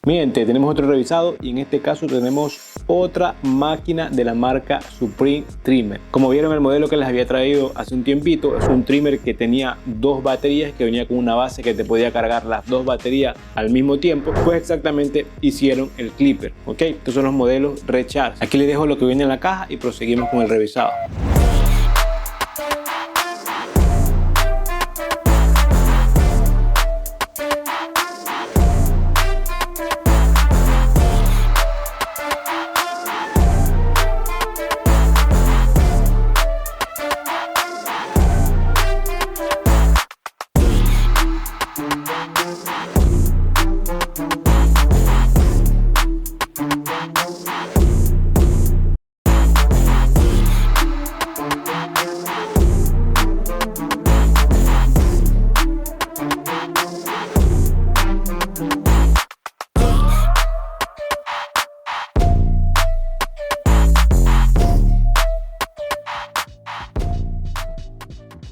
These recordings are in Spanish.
Mi gente, tenemos otro revisado y en este caso tenemos otra máquina de la marca Supreme Trimmer. Como vieron, el modelo que les había traído hace un tiempito es un trimmer que tenía dos baterías, que venía con una base que te podía cargar las dos baterías al mismo tiempo. Pues exactamente hicieron el clipper, ¿ok? Estos son los modelos Recharge. Aquí les dejo lo que viene en la caja y proseguimos con el revisado.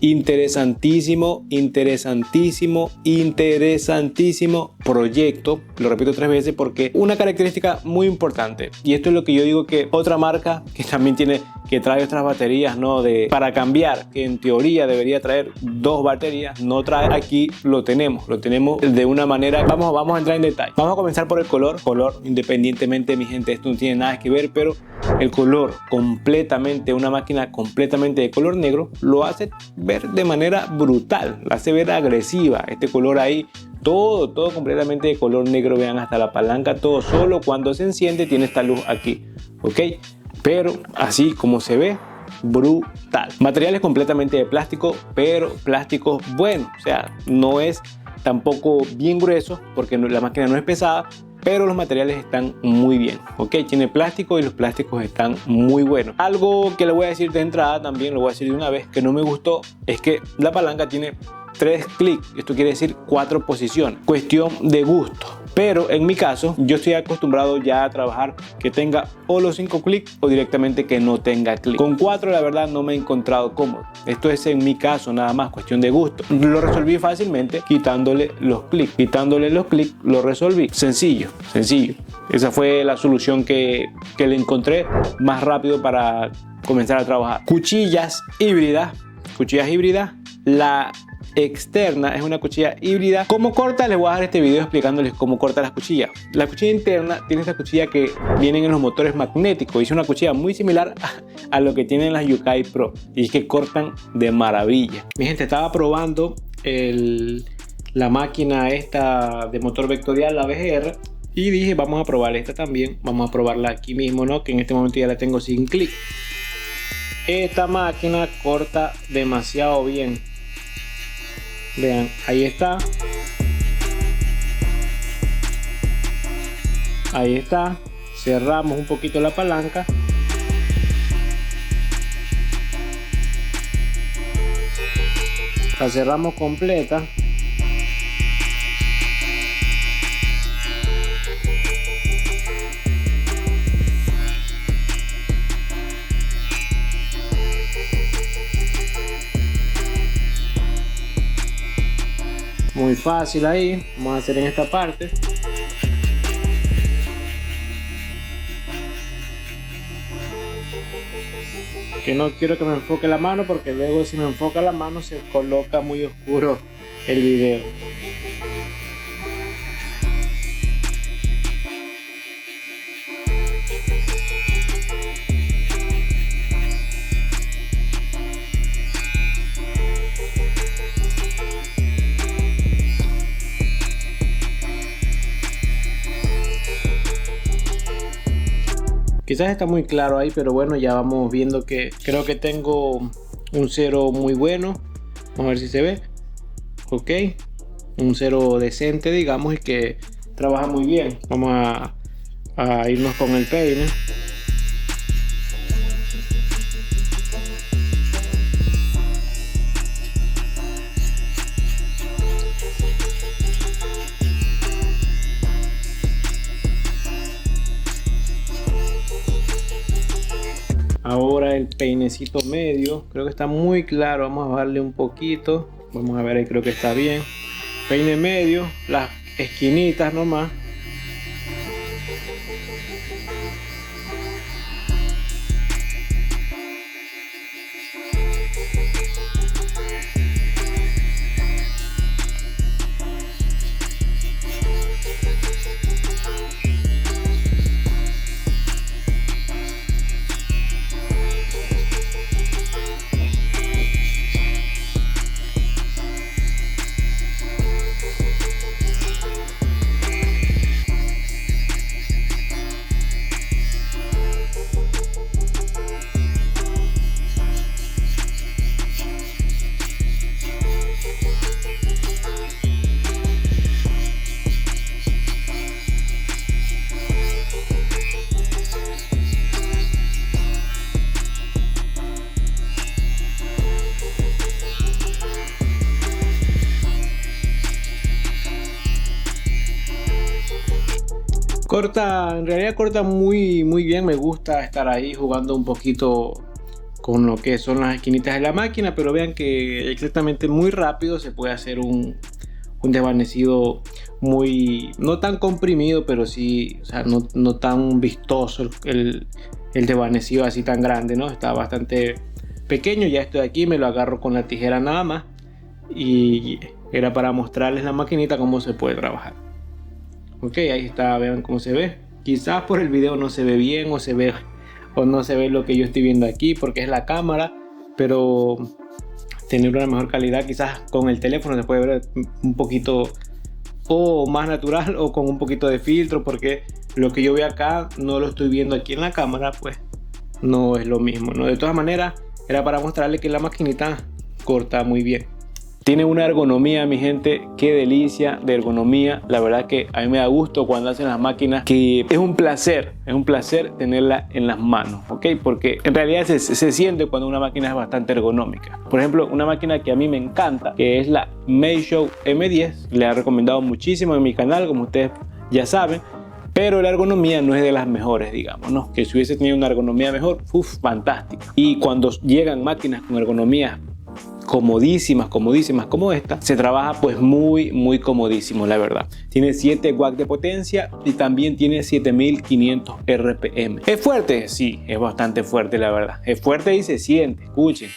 Interesantísimo proyecto. Lo repito 3 veces porque una característica muy importante, y esto es lo que yo digo, que otra marca que también trae otras baterías, ¿no? Para cambiar, que en teoría debería traer 2 baterías, no trae. Aquí lo tenemos de una manera. Vamos a entrar en detalle. Vamos a comenzar por el color. Independientemente, mi gente, esto no tiene nada que ver, pero el color completamente, una máquina completamente de color negro, lo hace ver de manera brutal, la hace ver agresiva. Este color ahí, todo completamente de color negro. Vean, hasta la palanca, todo. Solo cuando se enciende tiene esta luz aquí, ok, pero así como se ve, brutal. Materiales completamente de plástico, pero plástico bueno, o sea, no es tampoco bien grueso porque la máquina no es pesada, pero los materiales están muy bien, ok. Tiene plástico y los plásticos están muy buenos. Algo que le voy a decir de entrada, también lo voy a decir de una vez, que no me gustó, es que la palanca tiene 3 clics. Esto quiere decir 4 posiciones. Cuestión de gusto. Pero en mi caso, yo estoy acostumbrado ya a trabajar que tenga o los 5 clics o directamente que no tenga clic. Con 4 la verdad no me he encontrado cómodo. Esto es en mi caso nada más, cuestión de gusto. Lo resolví fácilmente quitándole los clics. Lo resolví. Sencillo. Esa fue la solución que le encontré más rápido para comenzar a trabajar. Cuchillas híbridas. La externa es una cuchilla híbrida. ¿Cómo corta? Les voy a dar este video explicándoles cómo corta las cuchillas. La cuchilla interna tiene esta cuchilla que vienen en los motores magnéticos, y es una cuchilla muy similar a lo que tienen las Yukai Pro, y es que cortan de maravilla. Mi gente, estaba probando la máquina esta de motor vectorial, la VGR, y dije vamos a probar esta también. Vamos a probarla aquí mismo, ¿no? Que en este momento ya la tengo sin clic. Esta máquina corta demasiado bien. Vean, ahí está. Cerramos un poquito la palanca. La cerramos completa. Muy fácil ahí. Vamos a hacer en esta parte. Que no quiero que me enfoque la mano, porque luego si me enfoca la mano se coloca muy oscuro el video. Quizás está muy claro ahí, pero bueno, ya vamos viendo que creo que tengo un cero muy bueno. Vamos a ver si se ve. Ok, un cero decente, digamos, y que trabaja muy bien. Vamos a irnos con el peine. Ahora el peinecito medio, creo que está muy claro. Vamos a bajarle un poquito. Vamos a ver, ahí creo que está bien. Peine medio, las esquinitas nomás. Corta, en realidad corta muy bien. Me gusta estar ahí jugando un poquito con lo que son las esquinitas de la máquina, pero vean que exactamente muy rápido se puede hacer un desvanecido muy, no tan comprimido, pero sí, o sea, no tan vistoso el desvanecido así tan grande, ¿no? Está bastante pequeño. Ya estoy aquí, me lo agarro con la tijera nada más, y era para mostrarles la maquinita cómo se puede trabajar. Ok, ahí está, vean cómo se ve. Quizás por el video no se ve bien, o no se ve lo que yo estoy viendo aquí porque es la cámara, pero tener una mejor calidad quizás con el teléfono se puede ver un poquito o más natural o con un poquito de filtro, porque lo que yo veo acá no lo estoy viendo aquí en la cámara, pues no es lo mismo, ¿no? De todas maneras, era para mostrarles que la maquinita corta muy bien. Tiene una ergonomía, mi gente, qué delicia de ergonomía. La verdad que a mí me da gusto cuando hacen las máquinas, que es un placer tenerla en las manos, ¿ok? Porque en realidad se siente cuando una máquina es bastante ergonómica. Por ejemplo, una máquina que a mí me encanta, que es la Meisho M10. Le he recomendado muchísimo en mi canal, como ustedes ya saben. Pero la ergonomía no es de las mejores, digamos, ¿no? Que si hubiese tenido una ergonomía mejor, fantástica. Y cuando llegan máquinas con ergonomía comodísimas como esta, se trabaja pues muy comodísimo, la verdad. Tiene 7 watts de potencia y también tiene 7500 RPM. ¿Es fuerte? Sí, es bastante fuerte, la verdad. Es fuerte y se siente, escuchen.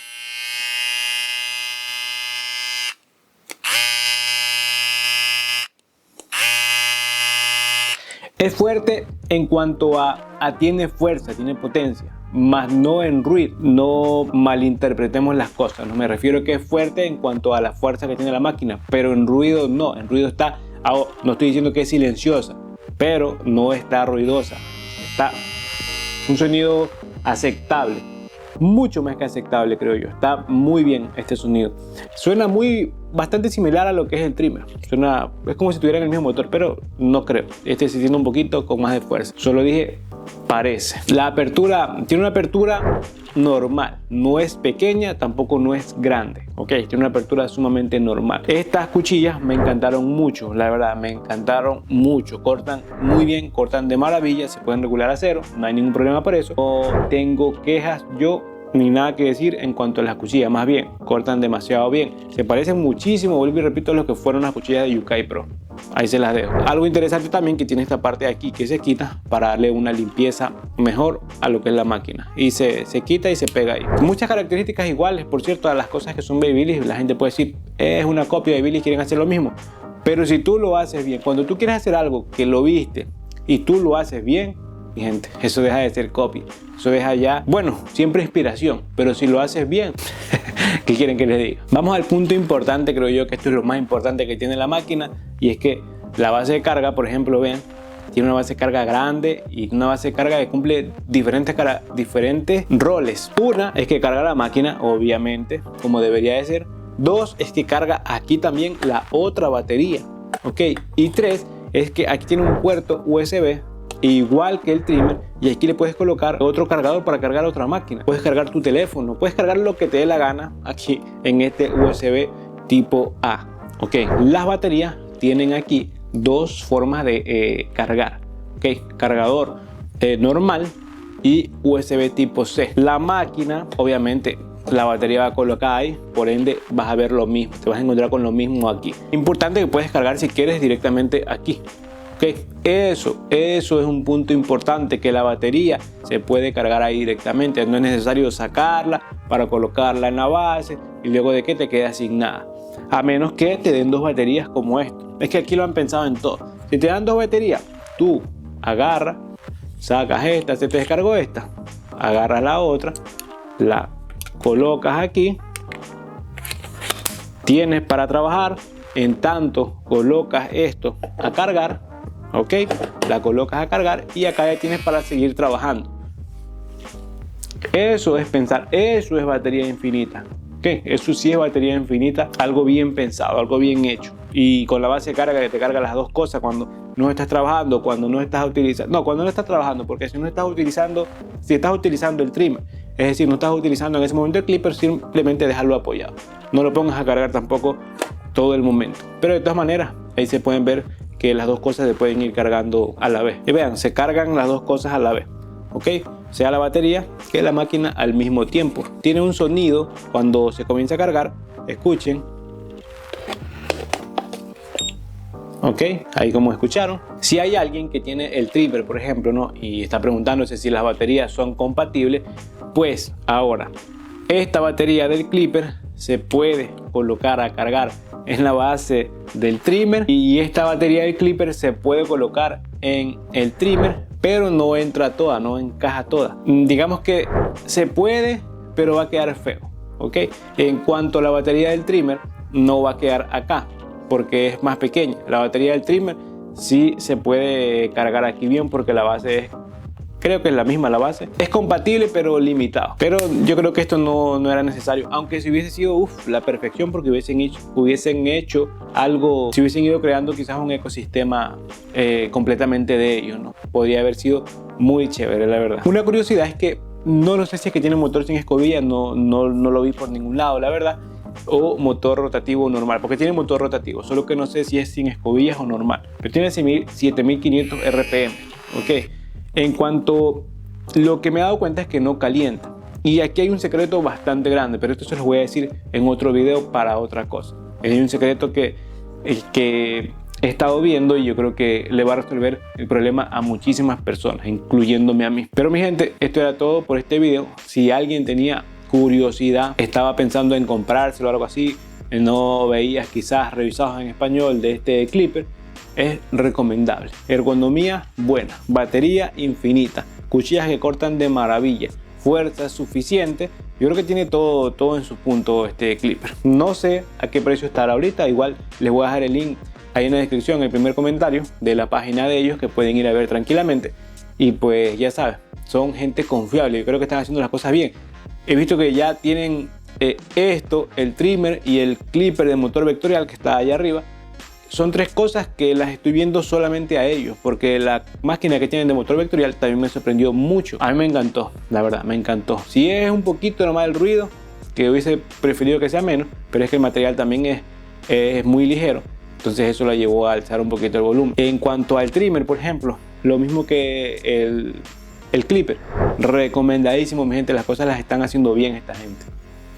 Es fuerte en cuanto a tiene fuerza, tiene potencia, más no en ruido. No malinterpretemos las cosas, no me refiero a que es fuerte en cuanto a la fuerza que tiene la máquina, pero en ruido no. En ruido está, no estoy diciendo que es silenciosa, pero no está ruidosa. Está un sonido aceptable, mucho más que aceptable, creo yo. Está muy bien este sonido. Suena bastante similar a lo que es el trimmer. Es como si tuvieran el mismo motor, pero no creo. Este se siente un poquito con más de fuerza. Solo dije parece. La apertura tiene una apertura normal. No es pequeña, tampoco no es grande. Ok, tiene una apertura sumamente normal. Estas cuchillas me encantaron mucho, la verdad, me encantaron mucho. Cortan muy bien, cortan de maravilla, se pueden regular a cero, no hay ningún problema por eso. No tengo quejas yo ni nada que decir en cuanto a las cuchillas, más bien cortan demasiado bien. Se parecen muchísimo, vuelvo y repito, a lo que fueron las cuchillas de Yukai Pro. Ahí se las dejo. Algo interesante también que tiene esta parte de aquí que se quita para darle una limpieza mejor a lo que es la máquina, y se quita y se pega ahí. Muchas características iguales, por cierto, a las cosas que son Babyliss. La gente puede decir es una copia de Babyliss, quieren hacer lo mismo, pero si tú lo haces bien, cuando tú quieres hacer algo que lo viste y tú lo haces bien, mi gente, eso deja de ser copia, eso deja ya, bueno, siempre inspiración, pero si lo haces bien, ¿qué quieren que les diga? Vamos al punto importante, creo yo que esto es lo más importante que tiene la máquina, y es que la base de carga, por ejemplo, ven, tiene una base de carga grande y una base de carga que cumple diferentes roles. Una es que carga la máquina, obviamente, como debería de ser. Dos es que carga aquí también la otra batería, ¿ok? Y tres es que aquí tiene un puerto USB igual que el trimmer, y aquí le puedes colocar otro cargador para cargar otra máquina. Puedes cargar tu teléfono, puedes cargar lo que te dé la gana aquí en este USB tipo A, ¿ok? Las baterías tienen aquí dos formas de cargar, ¿ok? Cargador normal y USB tipo C. La máquina, obviamente, la batería va colocada ahí, por ende vas a ver lo mismo, te vas a encontrar con lo mismo aquí. Importante que puedes cargar si quieres directamente aquí, ¿Ok? Eso es un punto importante, que la batería se puede cargar ahí directamente. No es necesario sacarla para colocarla en la base y luego de que te quedas sin nada. A menos que te den dos baterías como esto. Es que aquí lo han pensado en todo. Si te dan dos baterías, tú agarras, sacas esta, se te descargó esta, agarras la otra, la colocas aquí, tienes para trabajar. En tanto colocas esto a cargar, ok, la colocas a cargar y acá ya tienes para seguir trabajando. Eso es pensar, eso es batería infinita. ¿Qué? Eso sí es batería infinita, algo bien pensado, algo bien hecho. Y con la base de carga que te carga las dos cosas cuando no estás trabajando, cuando no estás utilizando. No, cuando no estás trabajando, porque si no estás utilizando, si estás utilizando el trimmer, es decir, no estás utilizando en ese momento el clipper, simplemente dejarlo apoyado. No lo pongas a cargar tampoco todo el momento. Pero de todas maneras, ahí se pueden ver que las dos cosas se pueden ir cargando a la vez. Y vean, se cargan las dos cosas a la vez. ¿Ok? Sea la batería que la máquina al mismo tiempo. Tiene un sonido cuando se comienza a cargar. Escuchen. Ok, ahí como escucharon. Si hay alguien que tiene el trimmer, por ejemplo, ¿no? Y está preguntándose si las baterías son compatibles, pues ahora esta batería del clipper se puede colocar a cargar en la base del trimmer y esta batería del clipper se puede colocar en el trimmer, pero no entra toda, no encaja toda. Digamos que se puede, pero va a quedar feo. ¿Ok? En cuanto a la batería del trimmer, no va a quedar acá porque es más pequeña. La batería del trimmer sí se puede cargar aquí bien porque la base es, creo que es la misma la base. Es compatible pero limitado. Pero yo creo que esto no era necesario. Aunque si hubiese sido la perfección porque hubiesen hecho algo, si hubiesen ido creando quizás un ecosistema completamente de ellos, ¿no? Podría haber sido muy chévere, la verdad. Una curiosidad es que no lo sé si es que tiene motor sin escobilla, no lo vi por ningún lado, la verdad. O motor rotativo normal, porque tiene motor rotativo, solo que no sé si es sin escobillas o normal, pero tiene 7500 RPM. Ok, en cuanto lo que me he dado cuenta es que no calienta, y aquí hay un secreto bastante grande, pero esto se los voy a decir en otro video para otra cosa. Hay un secreto que he estado viendo y yo creo que le va a resolver el problema a muchísimas personas, incluyéndome a mí. Pero mi gente, esto era todo por este video. Si alguien tenía curiosidad, estaba pensando en comprárselo o algo así, no veías quizás revisados en español de este clipper, es recomendable. Ergonomía buena, batería infinita, cuchillas que cortan de maravilla, fuerza suficiente. Yo creo que tiene todo en su punto este clipper. No sé a qué precio estará ahorita, igual les voy a dejar el link ahí en la descripción, en el primer comentario de la página de ellos, que pueden ir a ver tranquilamente. Y pues ya saben, son gente confiable, yo creo que están haciendo las cosas bien. He visto que ya tienen esto, el trimmer y el clipper de motor vectorial que está allá arriba. Son tres cosas que las estoy viendo solamente a ellos, porque la máquina que tienen de motor vectorial también me sorprendió mucho. A mí me encantó, la verdad, me encantó. Si es un poquito nomás el ruido, que hubiese preferido que sea menos, pero es que el material también es muy ligero. Entonces eso la llevó a alzar un poquito el volumen. En cuanto al trimmer, por ejemplo, lo mismo que el clipper, recomendadísimo, mi gente. Las cosas las están haciendo bien esta gente,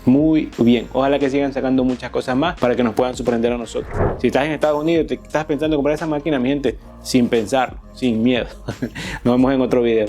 muy bien. Ojalá que sigan sacando muchas cosas más para que nos puedan sorprender a nosotros. Si estás en Estados Unidos y te estás pensando en comprar esa máquina, mi gente, sin pensarlo, sin miedo. Nos vemos en otro video.